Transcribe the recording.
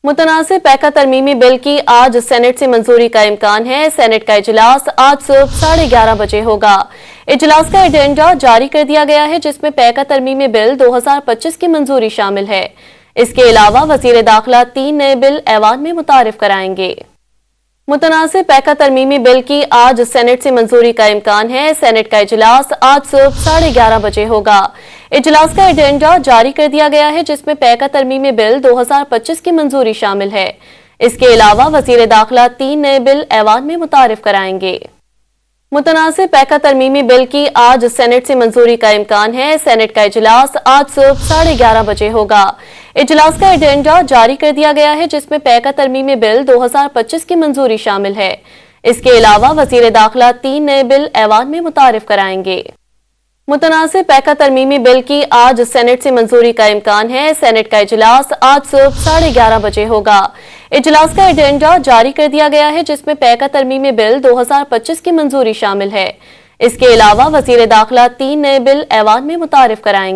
मुतनासिब Paika तरमीमी bill की आज senate से मंजूरी का इम्कान है। सेनेट का इजलास आज सुबह 11:30 बजे होगा। इजलास का एजेंडा जारी कर दिया गया है, जिसमें पैका तरमीमी बिल 2025 की मंजूरी शामिल है। इसके अलावा वजीर दाखिला 3 नए बिल ऐवान में मुतारिफ कराएंगे। मुतनासिब पैका तरमीमी बिल की आज सेनेट से मंजूरी का इम्कान है। सेनेट का इजलास आज सुबह 11:30 बजे होगा। इजलास का एजेंडा जारी कर दिया गया है, जिसमें पैका तरमीमी बिल 2025 की मंजूरी शामिल है। इसके अलावा वजीर दाखिला 3 नए बिल ऐवान में मुतारिफ कराएंगे। मुतनासिब पैका तरमीमी बिल की आज सेनेट से मंजूरी का इम्कान है। सेनेट का इजलास आज सुबह 11:30 बजे होगा। इजलास का एजेंडा जारी कर दिया गया है, जिसमें पैका तरमीमी बिल 2025 की मंजूरी शामिल है। इसके अलावा वजीर दाखिला 3 नए बिल ऐवान में मुतारिफ कराएंगे। मुतनासिब पैका तरमीमी बिल की आज सेनेट से मंजूरी का इम्कान है। सेनेट का इजलास आज सुबह 11:30 बजे होगा। इजलास का एजेंडा जारी कर दिया गया है, जिसमें पैका तरमीमी बिल 2025 की मंजूरी शामिल है। इसके अलावा वजीर दाखिला 3 नए बिल ऐवान में मुतारिफ कराएंगे।